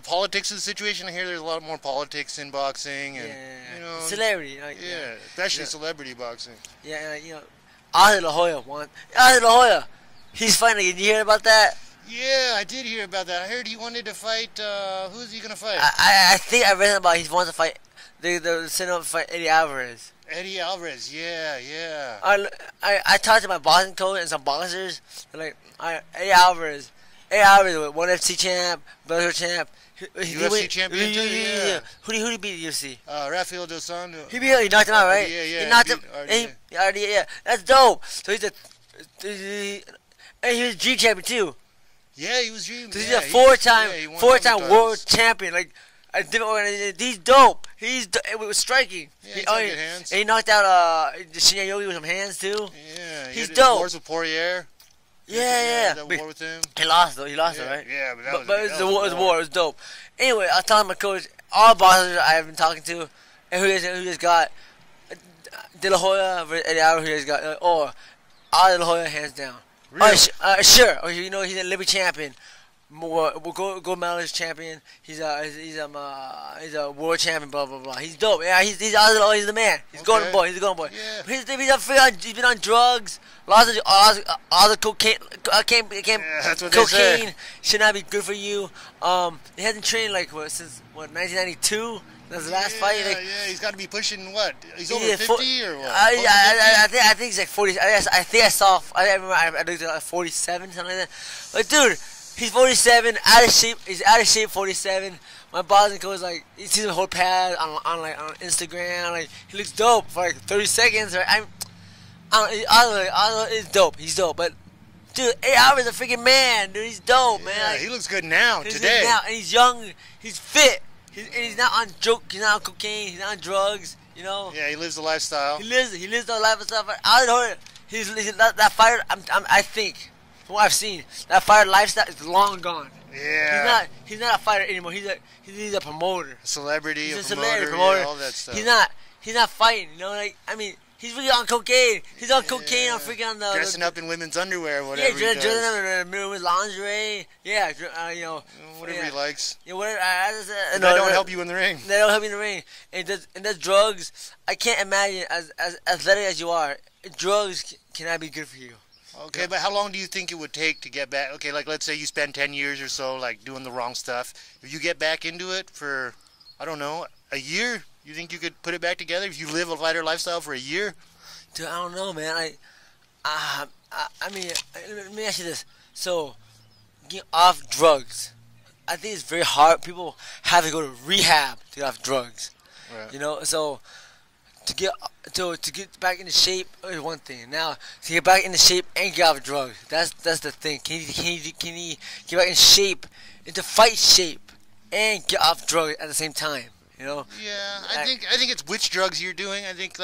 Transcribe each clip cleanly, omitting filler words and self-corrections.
the politics of the situation. I hear there's a lot more politics in boxing, and you know, celebrity. Especially celebrity boxing. Yeah, you know, Oscar Delahoya won. Oscar Delahoya, he's fighting. Did you hear about that? Yeah, I did hear about that. I heard he wanted to fight. Who's he gonna fight? I think I read about he wants to fight. They're setting up to fight Eddie Alvarez. Eddie Alvarez, yeah. I talked to my boxing coach and some boxers. They're like, Eddie Alvarez, one FC champ, Bellator champ. UFC champion too, yeah. Who did he beat at UFC? Rafael Dos Santos. He knocked him out, right? Yeah. He knocked him. Yeah. That's dope. So and he was G champion too. Yeah, he was G. So he's a four-time world champion. Like a different organization. He's dope. It was striking. Yeah, he's got good hands. And he knocked out Shinya Yogi with some hands too. Yeah, he's dope. Wars with Poirier. Yeah. That war with him. He lost though. He lost it, right? Yeah, but it was a war. It was dope. Anyway, I was telling my coach, all boxers I have been talking to, and who just got De La Hoya versus Eddie Alvarez, who just got Oscar De La Hoya hands down. Really? Sure. You know he's a Liberty champion. Gold medalist champion. He's a world champion. Blah blah blah. He's dope. Yeah, he's the man. He's golden boy. He's a golden boy. Yeah. He's been on drugs. Lots of cocaine. That's what cocaine they say. Should not be good for you. He hasn't trained since 1992. That's the last fight. He's got to be pushing what? He's over 50 or what? I think he's like 40. I think I saw. I remember I looked at 47, something like that. But dude, he's 47, out of shape. He's out of shape, 47. My boxing coach he sees him hold pad on Instagram. He looks dope for 30 seconds. Right? It's dope. He's dope, but. Dude, Eddie Alvarez is a freaking man, dude. He's dope, man. Yeah, he looks good now, today. Good now, and he's young. He's fit. He's not on He's not on cocaine. He's not on drugs. You know. Yeah, he lives the lifestyle. He lives the lifestyle. He's that fighter. I think, from what I've seen, that fighter lifestyle is long gone. Yeah. He's not a fighter anymore. He's a promoter. A celebrity. He's a celebrity promoter. Yeah, all that stuff. He's not fighting. You know, he's really on cocaine. He's on cocaine. On freaking on the dressing up in women's underwear, whatever. Yeah, dressing up in with lingerie. Yeah, whatever he likes. Yeah, whatever. They don't help you in the ring. They don't help you in the ring. And that's drugs. I can't imagine as athletic as you are. Drugs cannot be good for you. Okay, but how long do you think it would take to get back? Okay, let's say you spend 10 years or so doing the wrong stuff. If you get back into it for, I don't know, a year. You think you could put it back together if you live a fighter lifestyle for a year? Dude, I don't know, man. Let me ask you this. So, getting off drugs, I think it's very hard. People have to go to rehab to get off drugs. Right. You know, so to get back into shape is one thing. Now to get back into shape and get off drugs, that's the thing. Can you get back in shape, into fight shape, and get off drugs at the same time? You know? Yeah, I think it's which drugs you're doing. I think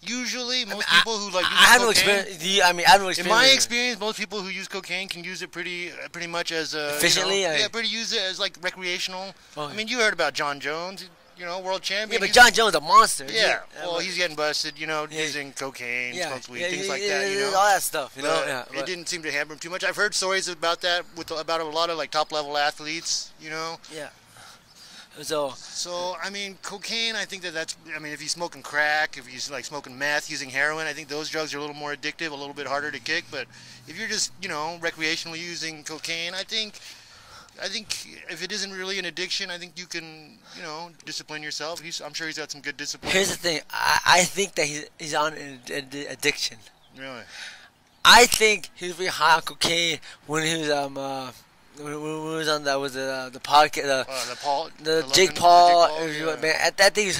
usually most people who use I have no cocaine. experience. I have no experience. In my experience, most people who use cocaine can use it pretty much as efficiently. Use it as recreational. I mean, you heard about John Jones, world champion. Yeah, but John Jones is a monster. Yeah, well, he's getting busted, using cocaine, smokes weed, things like that. All that stuff. It didn't seem to hamper him too much. I've heard stories about that about a lot of top level athletes. Yeah. So I mean, cocaine. I think that's. I mean, if he's smoking crack, if he's smoking meth, using heroin, I think those drugs are a little more addictive, a little bit harder to kick. But if you're just recreationally using cocaine, I think if it isn't really an addiction, I think you can discipline yourself. I'm sure he's got some good discipline. Here's the thing. I think that he's on an addiction. Really? I think he was really high on cocaine when he was when we was on the podcast, the Jake Paul, man. I think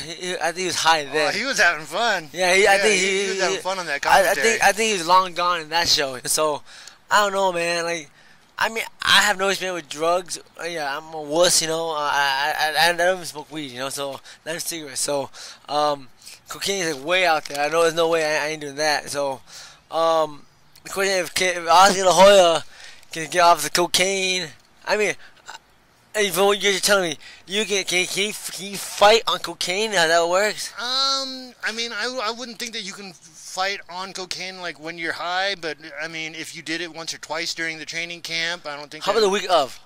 he was high then. He was having fun. Yeah, I think he was having fun on that commentary. I think he was long gone in that show. So I don't know, man. I mean, I have no experience with drugs. Yeah, I'm a wuss, I don't even smoke weed, so not even cigarettes. So cocaine is way out there. I know there's no way I ain't doing that. So the question if Oscar De La Hoya can get off the cocaine. I mean, from what you're telling me, can you fight on cocaine? How that works? I mean, I wouldn't think that you can fight on cocaine when you're high, but I mean, if you did it once or twice during the training camp, I don't think. How about the week of?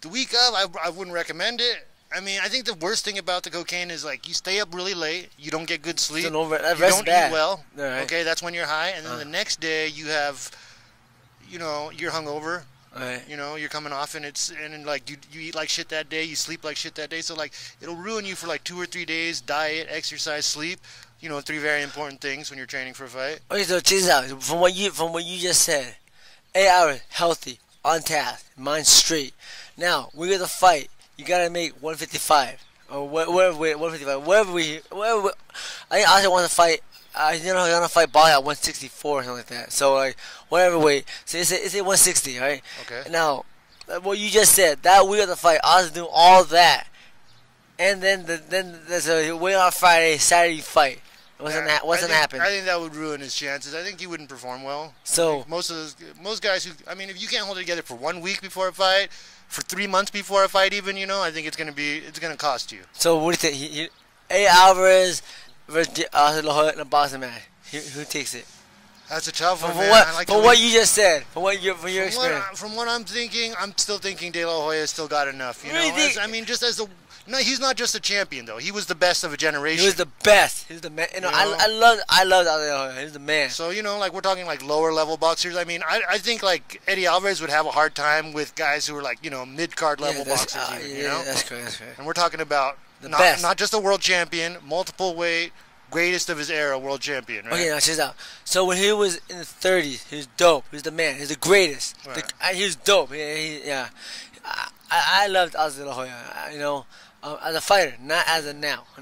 The week of, I wouldn't recommend it. I mean, I think the worst thing about the cocaine is like you stay up really late, you don't get good sleep, So you don't eat well. Right. Okay, that's when you're high, and then the next day you have, you're hungover. Right. You're coming off, and like you eat like shit that day, you sleep like shit that day. So like it'll ruin you for like 2 or 3 days. Diet, exercise, sleep. 3 very important things when you're training for a fight. Okay, so check this out. From what you just said, 8 hours healthy, on task, mind straight. Now we got to fight. You gotta make 155 or whatever weight, 155, whatever. I think Oscar wants to fight. He's gonna fight Ball at 164 or something like that. So like whatever weight. So it's a 160, right? Okay. Now, what you just said, that we got to fight. Oscar doing all that, and then there's a wait on Friday, Saturday you fight. What's gonna happen? I think that would ruin his chances. I think he wouldn't perform well. So most guys who, I mean, if you can't hold it together for 1 week before a fight, for 3 months before a fight, even, I think it's gonna cost you. So what do you think? Eddie Alvarez versus Oscar Delahoya in a boxing match. Who takes it? That's a tough one, From man. what you just said, from your experience. From what I'm thinking, I'm still thinking De La Hoya still got enough. I mean, no, he's not just a champion though. He was the best of a generation. He was the best. He was the man. I loved Oscar Delahoya. He was the man. So like we're talking like lower level boxers. I mean, I think like Eddie Alvarez would have a hard time with guys who are like mid card level boxers. That's correct. And we're talking about not just a world champion, multiple weight. Greatest of his era, world champion, right? Okay, now check this out. So when he was in the 30s, he was dope. He was the man. He was the greatest. Right. He was dope. I loved Oscar De La Hoya. As a fighter, not as a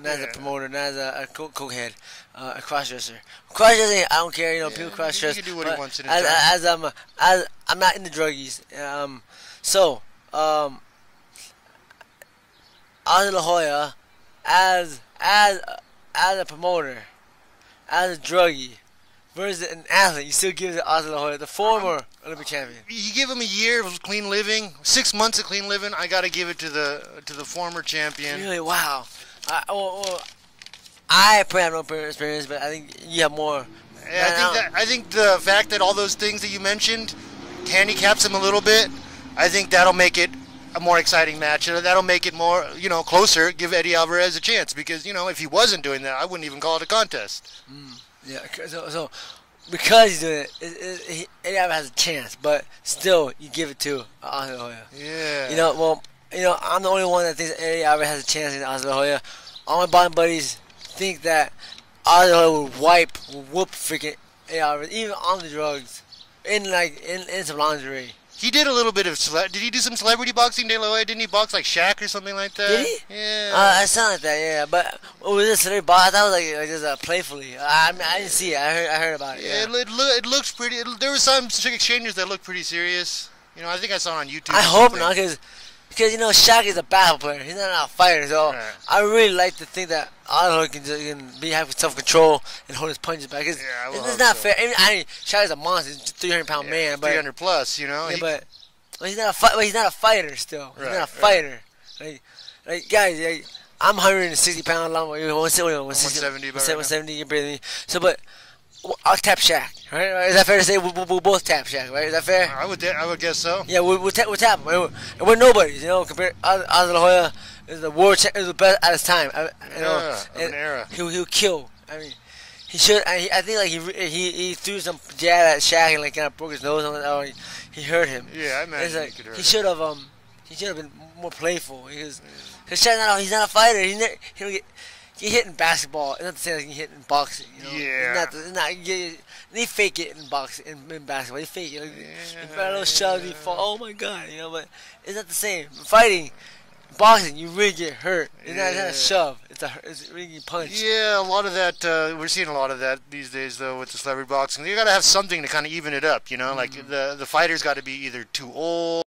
as a promoter, not as a cokehead, a crossdresser. Crossdressing, I don't care. People crossdress. He can do what he wants in his time. As I'm not in the druggies. Oscar De La Hoya, as a promoter, as a druggie, versus an athlete, you still give it to Oscar De La Hoya, the former Olympic champion. You give him a year of clean living, 6 months of clean living. I got to give it to the former champion. Really, wow. I probably have no experience, but I think you have more. I think the fact that all those things that you mentioned handicaps him a little bit. I think that'll make it a more exciting match. That'll make it more, closer. Give Eddie Alvarez a chance because, if he wasn't doing that, I wouldn't even call it a contest. Yeah. So because he's doing it, Eddie Alvarez has a chance, but still, you give it to Oscar De La Hoya. Yeah. I'm the only one that thinks Eddie Alvarez has a chance against Oscar De La Hoya. All my boxing buddies think that Oscar De La Hoya would whoop freaking Eddie Alvarez, even on the drugs, in some lingerie. He did a little bit of did he do some celebrity boxing, De La Hoya? Didn't he box like Shaq or something like that? Did he? Yeah. It sounded like that, yeah. But was it celebrity box? I thought it was like just playfully. I didn't see it. I heard about it. Yeah, it looks pretty. There were some exchanges that looked pretty serious. I think I saw it on YouTube. I hope not, because Shaq is a basketball player. He's not a fighter, so right. I really like to think that Oscar can have self-control and hold his punches back. It's not fair. I mean, Shaq is a monster. He's a 300-pound man, but 300 plus, but he's not a fighter still. He's not a fighter. Like guys, I'm 160 pounds long. 170. 170. You're bigger than me. So, but I'll tap Shaq, right? Is that fair to say? We'll both tap Shaq, right? Is that fair? I would guess so. Yeah, we'll tap him. And we're nobodies, compared Oscar De La Hoya is the world is the best at his time. An era. He'll kill. I mean, he should. I think like he threw some jab at Shaq and like kind of broke his nose, or he hurt him. Yeah, I imagine he could hurt him. He should have been more playful because Shaq he's not a fighter. He don't get hit in basketball. It's not the same as he hit in boxing. Yeah. They fake it in boxing, in basketball. They fake it. He got a little shove, he fall. Oh my god, but it's not the same. Fighting, boxing, you really get hurt. It's not a shove. It's really a punch. Yeah, a lot of that. We're seeing a lot of that these days, though, with the celebrity boxing. You got to have something to kind of even it up. Like the fighters got to be either too old.